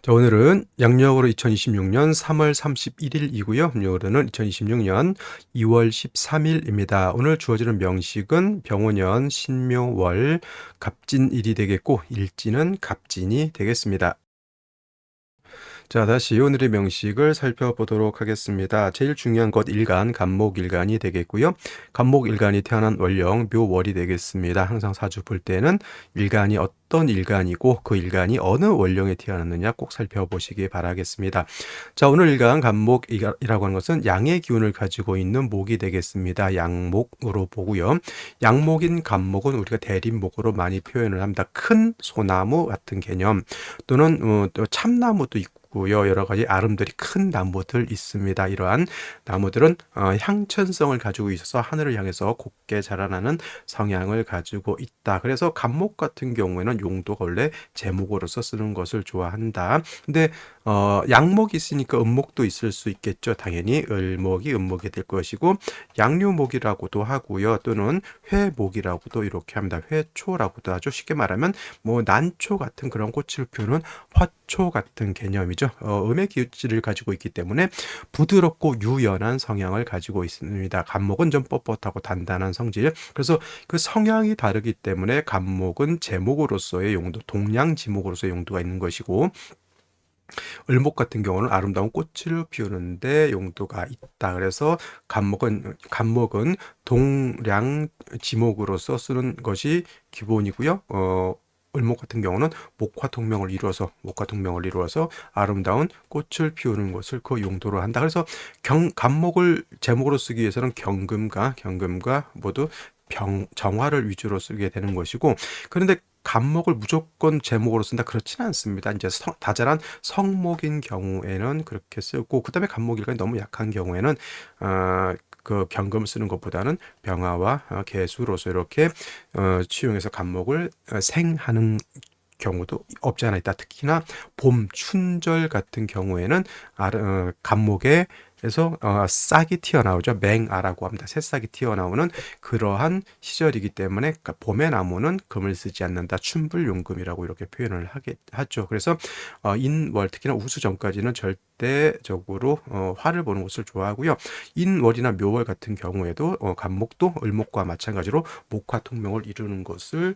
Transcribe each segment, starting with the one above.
자, 오늘은 양력으로 2026년 3월 31일이고요. 음력으로는 2026년 2월 13일입니다. 오늘 주어지는 명식은 병오년, 신묘월, 갑진일이 되겠고 일지는 갑진이 되겠습니다. 자, 다시 오늘의 명식을 살펴보도록 하겠습니다. 제일 중요한 것 일간, 간목일간이 되겠고요. 간목일간이 태어난 월령, 묘월이 되겠습니다. 항상 사주 볼 때는 일간이 어떤 일간이고 그 일간이 어느 월령에 태어났느냐 꼭 살펴보시기 바라겠습니다. 자, 오늘 일간 간목이라고 하는 것은 양의 기운을 가지고 있는 목이 되겠습니다. 양목으로 보고요. 양목인 간목은 우리가 대립목으로 많이 표현을 합니다. 큰 소나무 같은 개념 또는 또 참나무도 있고 고요. 여러 가지 아름드리 큰 나무들 있습니다. 이러한 나무들은 향천성을 가지고 있어서 하늘을 향해서 곱게 자라나는 성향을 가지고 있다. 그래서 갑목 같은 경우에는 용도가 원래 제목으로서 쓰는 것을 좋아한다. 근데 양목이 있으니까 음목도 있을 수 있겠죠. 당연히 을목이 음목이 될 것이고 양류목이라고도 하고요. 또는 회목이라고도 이렇게 합니다. 회초라고도 하죠. 쉽게 말하면 뭐 난초 같은 그런 꽃을 피우는 화초 같은 개념이죠. 음의 기질을 가지고 있기 때문에 부드럽고 유연한 성향을 가지고 있습니다. 갑목은 좀 뻣뻣하고 단단한 성질. 그래서 그 성향이 다르기 때문에 갑목은 제목으로서의 용도, 동량지목으로서의 용도가 있는 것이고 을목 같은 경우는 아름다운 꽃을 피우는데 용도가 있다. 그래서 갑목은 동량 지목으로서 쓰는 것이 기본이고요. 을목 같은 경우는 목화통명을 이루어서 아름다운 꽃을 피우는 것을 그 용도로 한다. 그래서 갑목을 제목으로 쓰기 위해서는 경금과 모두 정화를 위주로 쓰게 되는 것이고, 그런데 갑목을 무조건 제목으로 쓴다 그렇지는 않습니다. 이제 다자란 성목인 경우에는 그렇게 쓰고, 그다음에 갑목일간이 너무 약한 경우에는 그 경금 쓰는 것보다는 병화와 개수로서 이렇게 취용해서 갑목을 생하는 경우도 없지 않아 있다. 특히나 봄 춘절 같은 경우에는 갑목에 그래서 싹이 튀어나오죠. 맹아라고 합니다. 새싹이 튀어나오는 그러한 시절이기 때문에 봄의 나무는 금을 쓰지 않는다. 춘불용금이라고 이렇게 표현을 하죠. 그래서 인월 특히나 우수 전까지는 절대적으로 화를 보는 것을 좋아하고요. 인월이나 묘월 같은 경우에도 갑목도 을목과 마찬가지로 목화통명을 이루는 것을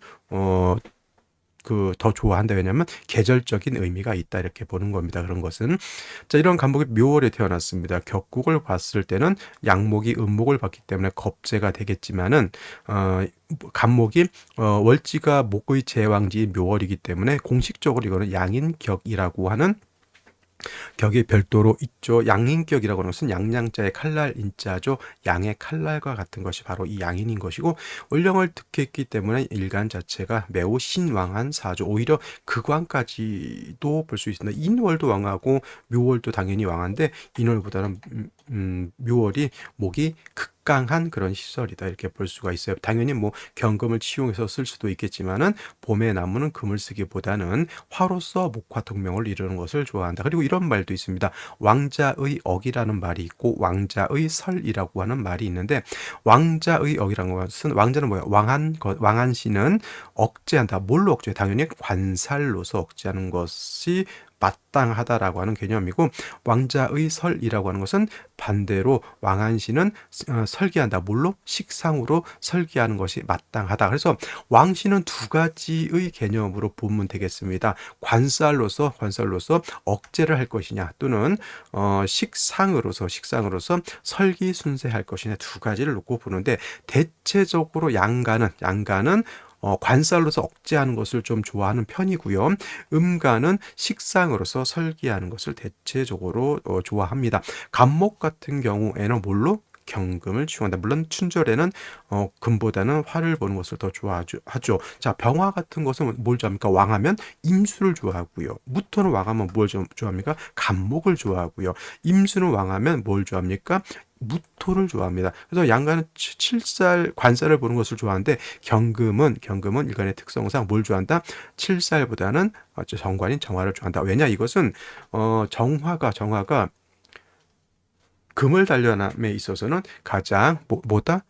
더 좋아한다. 왜냐하면 계절적인 의미가 있다. 이렇게 보는 겁니다. 그런 것은. 자, 이런 간목이 묘월에 태어났습니다. 격국을 봤을 때는 양목이 음목을 봤기 때문에 겁재가 되겠지만은, 간목이 월지가 목의 제왕지인 묘월이기 때문에 공식적으로 이거는 양인격이라고 하는 격이 별도로 있죠. 양인격이라고 하는 것은 양양자의 칼날 인자죠. 양의 칼날과 같은 것이 바로 이 양인인 것이고, 월령을 득했기 때문에 일간 자체가 매우 신왕한 사주, 오히려 극왕까지도 볼 수 있습니다. 인월도 왕하고 묘월도 당연히 왕한데 인월보다는 묘월이 목이 극강한 그런 시설이다 이렇게 볼 수가 있어요. 당연히 뭐 경금을 치용해서 쓸 수도 있겠지만은 봄의 나무는 금을 쓰기보다는 화로서 목화통명을 이루는 것을 좋아한다. 그리고 이런 말도 있습니다. 왕자의 억이라는 말이 있고 왕자의 설이라고 하는 말이 있는데, 왕자의 억이라는 것은, 왕자는 뭐야? 왕한 씨는 억제한다. 뭘로 억제해? 당연히 관살로서 억제하는 것이 마땅하다라고 하는 개념이고, 왕자의 설이라고 하는 것은 반대로 왕한시는 설계한다. 뭘로? 식상으로 설계하는 것이 마땅하다. 그래서 왕시는 두 가지의 개념으로 보면 되겠습니다. 관살로서 억제를 할 것이냐, 또는 식상으로서 설기순세할 것이냐, 두 가지를 놓고 보는데, 대체적으로 양가는 관살로서 억제하는 것을 좀 좋아하는 편이고요. 음가는 식상으로서 설계하는 것을 대체적으로 좋아합니다. 갑목 같은 경우에는 뭘로? 경금을 취용한다. 물론 춘절에는 금보다는 화를 보는 것을 더 좋아하죠. 자, 병화 같은 것은 뭘 좋아합니까? 왕하면 임수를 좋아하고요. 무토는 왕하면 뭘 좋아합니까? 갑목을 좋아하고요. 임수는 왕하면 뭘 좋아합니까? 무토를 좋아합니다. 그래서 양가는 칠살 관살을 보는 것을 좋아하는데, 경금은 일간의 특성상 뭘 좋아한다? 칠살보다는 정관인 정화를 좋아한다. 왜냐? 이것은 정화가 금을 단련함에 있어서는 가장 뭐다?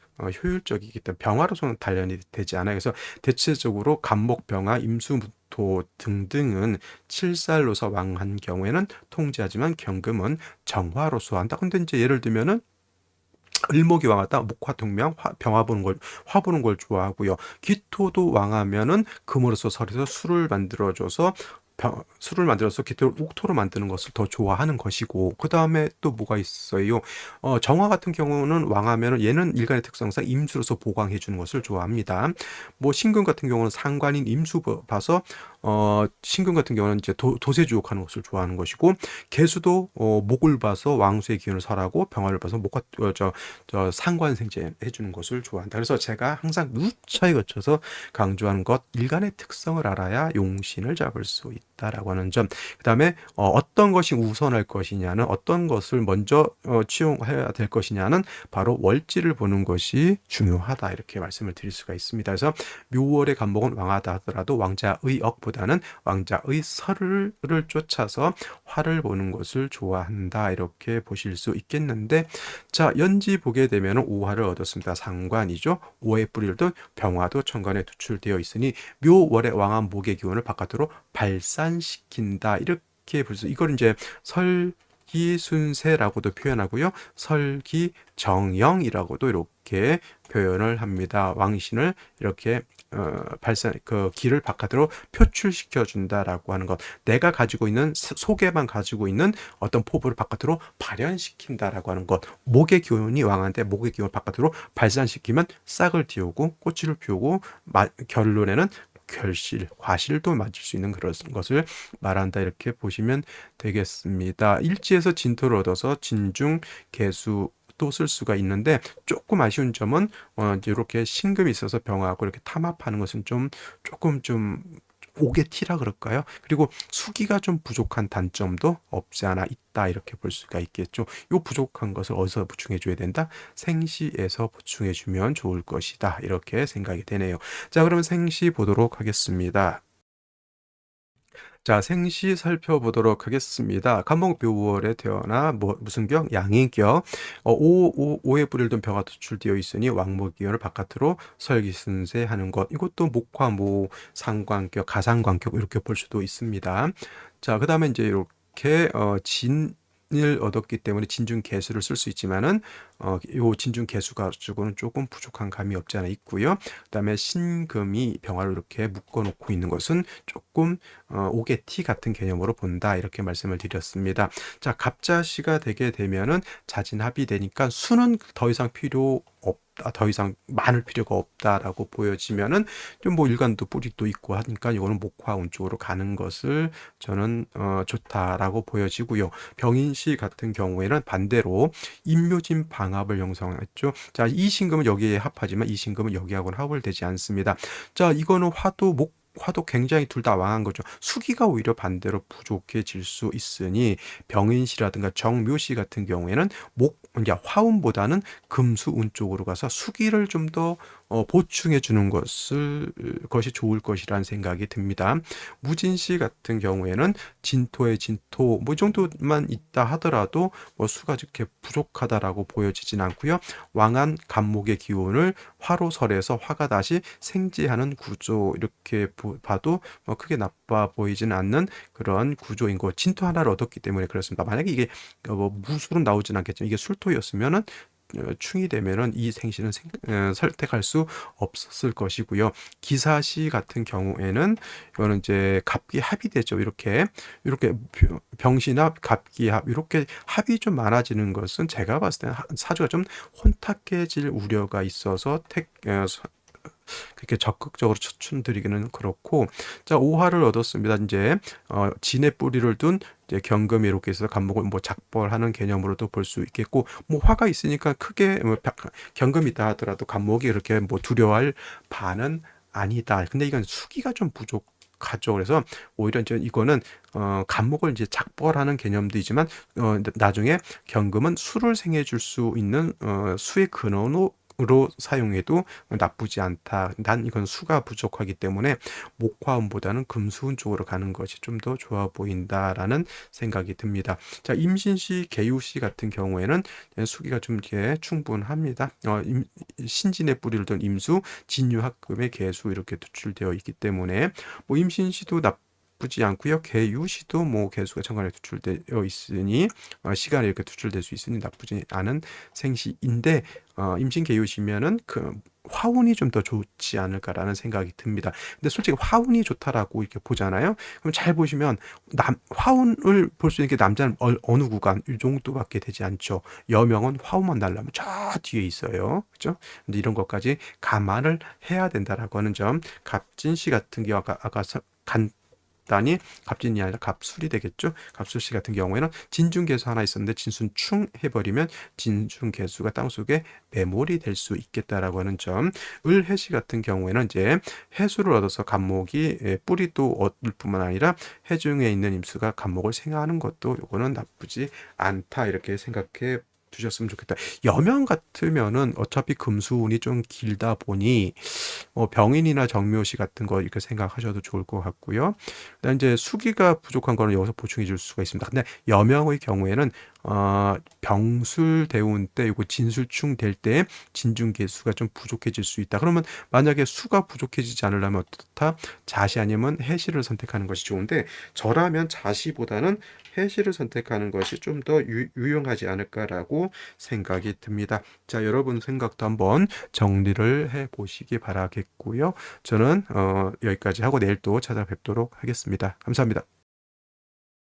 효율적이기 때문에 병화로서는 단련이 되지 않아요. 그래서 대체적으로 갑목, 병화, 임수, 기토 등등은 칠살로서 왕한 경우에는 통제하지만 경금은 정화로서 한다. 근데 이제 예를 들면은 을목이 왕하다 목화통명 병화 보는 걸 화 보는 걸 좋아하고요. 기토도 왕하면은 금으로서 설에서 술을 만들어서 기토를 옥토로 만드는 것을 더 좋아하는 것이고, 그 다음에 또 뭐가 있어요? 정화 같은 경우는 왕하면은 얘는 일간의 특성상 임수로서 보강해 주는 것을 좋아합니다. 뭐 신금 같은 경우는 상관인 임수 봐서 신금 같은 경우는 이제 도세주옥하는 것을 좋아하는 것이고, 개수도 목을 봐서 왕수의 기운을 설하고 병화를 봐서 저 상관생제 해주는 것을 좋아한다. 그래서 제가 항상 누차에 거쳐서 강조하는 것, 일간의 특성을 알아야 용신을 잡을 수 있다라고 하는 점. 그 다음에 어떤 것이 우선할 것이냐는, 어떤 것을 먼저 치용해야 될 것이냐는 바로 월지를 보는 것이 중요하다, 이렇게 말씀을 드릴 수가 있습니다. 그래서 묘월의 간목은 왕하다 하더라도 왕자의 억보다는 왕자의 설을 쫓아서 화를 보는 것을 좋아한다, 이렇게 보실 수 있겠는데, 자, 연지 보게 되면 오화를 얻었습니다. 상관이죠. 오의 뿌리를 둔 병화도 천간에 투출되어 있으니 묘월의 왕한 목의 기운을 바깥으로 발산시킨다, 이렇게 볼 수. 이걸 이제 설기순세라고도 표현하고요, 설기정영이라고도 이렇게 표현을 합니다. 왕신을 이렇게 그 기를 바깥으로 표출시켜 준다라고 하는 것, 내가 가지고 있는 속에만 가지고 있는 어떤 포부를 바깥으로 발현시킨다라고 하는 것. 목의 기운이 왕한테 목의 기운을 바깥으로 발산시키면 싹을 틔우고 꽃을 피우고 결론에는 과실도 맞을 수 있는 그런 것을 말한다, 이렇게 보시면 되겠습니다. 일지에서 진토를 얻어서 진중 개수 또 쓸 수가 있는데, 조금 아쉬운 점은 이렇게 신금이 있어서 병하고 이렇게 탐합하는 것은 조금 오게티라 그럴까요? 그리고 수기가 좀 부족한 단점도 없지 않아 있다, 이렇게 볼 수가 있겠죠. 이 부족한 것을 어디서 보충해 줘야 된다? 생시에서 보충해 주면 좋을 것이다, 이렇게 생각이 되네요. 자, 그러면 생시 보도록 하겠습니다. 자, 생시 살펴보도록 하겠습니다. 간목묘월에 태어나 무슨 격? 양인격. 오의 뿌리를 둔 병화 투출되어 있으니 왕목기운을 바깥으로 설기순세하는 것. 이것도 목화모 상관격, 가상관격 이렇게 볼 수도 있습니다. 자, 그 다음에 이제 이렇게 진을 얻었기 때문에 진중 개수를 쓸 수 있지만은 요 진중 개수 가지고는 조금 부족한 감이 없지 않아 있고요. 그다음에 신금이 병화를 이렇게 묶어 놓고 있는 것은 조금 오게티 같은 개념으로 본다, 이렇게 말씀을 드렸습니다. 자, 갑자시가 되게 되면은 자진합이 되니까 수는 더 이상 필요 없다, 더 이상 많을 필요가 없다라고 보여지면은 좀 뭐 일간도 뿌리도 있고 하니까 이거는 목화운 쪽으로 가는 것을 저는 좋다라고 보여지고요. 병인시 같은 경우에는 반대로 임묘진 방합을 형성했죠. 자, 이 신금은 여기에 합하지만 이 신금은 여기하고는 합을 되지 않습니다. 자, 이거는 화도 굉장히 둘 다 왕한 거죠. 수기가 오히려 반대로 부족해질 수 있으니 병인시라든가 정묘시 같은 경우에는 화운보다는 금수운 쪽으로 가서 수기를 좀 더 보충해 주는 것이 좋을 것이라는 생각이 듭니다. 무진시 같은 경우에는 진토의 진토 이 정도만 있다 하더라도 수가 이렇게 부족하다라고 보여지진 않고요. 왕한 간목의 기운을 화로설에서 화가 다시 생지하는 구조, 이렇게 봐도 크게 나빠 보이지는 않는 그런 구조인 거. 진토 하나를 얻었기 때문에 그렇습니다. 만약에 이게 무술은 나오진 않겠지만 이게 술토였으면은 충이 되면은 이 생시는 선택할 수 없었을 것이고요. 기사시 같은 경우에는 이거는 이제 갑기합이 되죠. 이렇게 병시나 갑기합, 이렇게 합이 좀 많아지는 것은 제가 봤을 때는 사주가 좀 혼탁해질 우려가 있어서 그렇게 적극적으로 추천드리기는 그렇고. 자, 오화를 얻었습니다. 이제 진의 뿌리를 둔 이제 경금이 이렇게 있어서 간목을 작벌하는 개념으로도 볼 수 있겠고, 화가 있으니까 크게 경금이 있다 하더라도 간목이 그렇게 두려워할 바는 아니다. 근데 이건 수기가 좀 부족하죠. 그래서 오히려 이제 이거는 간목을 이제 작벌하는 개념도 있지만 나중에 경금은 수를 생해 줄 수 있는 수의 으로 사용해도 나쁘지 않다. 난 이건 수가 부족하기 때문에 목화음보다는 금수음 쪽으로 가는 것이 좀 더 좋아 보인다라는 생각이 듭니다. 자, 임신시, 개유시 같은 경우에는 수기가 좀 이렇게 충분합니다. 신진의 뿌리를 둔 임수, 진유합금의 개수 이렇게 도출되어 있기 때문에 뭐 임신시도 나쁘지 않고요. 개유시도 뭐 개수가 천간에 도출되어 있으니 시간에 이렇게 도출될 수 있으니 나쁘지 않은 생시인데 임신 개유시면은 그 화운이 좀 더 좋지 않을까라는 생각이 듭니다. 근데 솔직히 화운이 좋다라고 이렇게 보잖아요. 그럼 잘 보시면 화운을 볼 수 있는 게 남자는 어느 구간 이 정도밖에 되지 않죠. 여명은 화운만 날라면 저 뒤에 있어요. 그죠? 근데 이런 것까지 감안을 해야 된다라고 하는 점. 갑진시 같은 경우 아까 간단히 갑진이 아니라 갑술이 되겠죠. 갑술시 같은 경우에는 진중개수 하나 있었는데 진순충 해버리면 진중개수가 땅속에 매몰이 될 수 있겠다라고 하는 점. 을해시 같은 경우에는 이제 해수를 얻어서 갑목이 뿌리도 얻을 뿐만 아니라 해중에 있는 임수가 갑목을 생하는 것도 요거는 나쁘지 않다 이렇게 생각해 두셨으면 좋겠다. 여명 같으면은 어차피 금수운이 좀 길다 보니 병인이나 정묘시 같은 거 이렇게 생각하셔도 좋을 것 같고요. 그다음 이제 수기가 부족한 거는 여기서 보충해 줄 수가 있습니다. 근데 여명의 경우에는 병술 대운 때 이거 진술충 될 때 진중개수가 좀 부족해질 수 있다. 그러면 만약에 수가 부족해지지 않으려면 어떻다? 자시 아니면 해시를 선택하는 것이 좋은데 저라면 자시보다는 해시를 선택하는 것이 좀 더 유용하지 않을까라고 생각이 듭니다. 자, 여러분 생각도 한번 정리를 해 보시기 바라겠고요. 저는 여기까지 하고 내일 또 찾아뵙도록 하겠습니다. 감사합니다.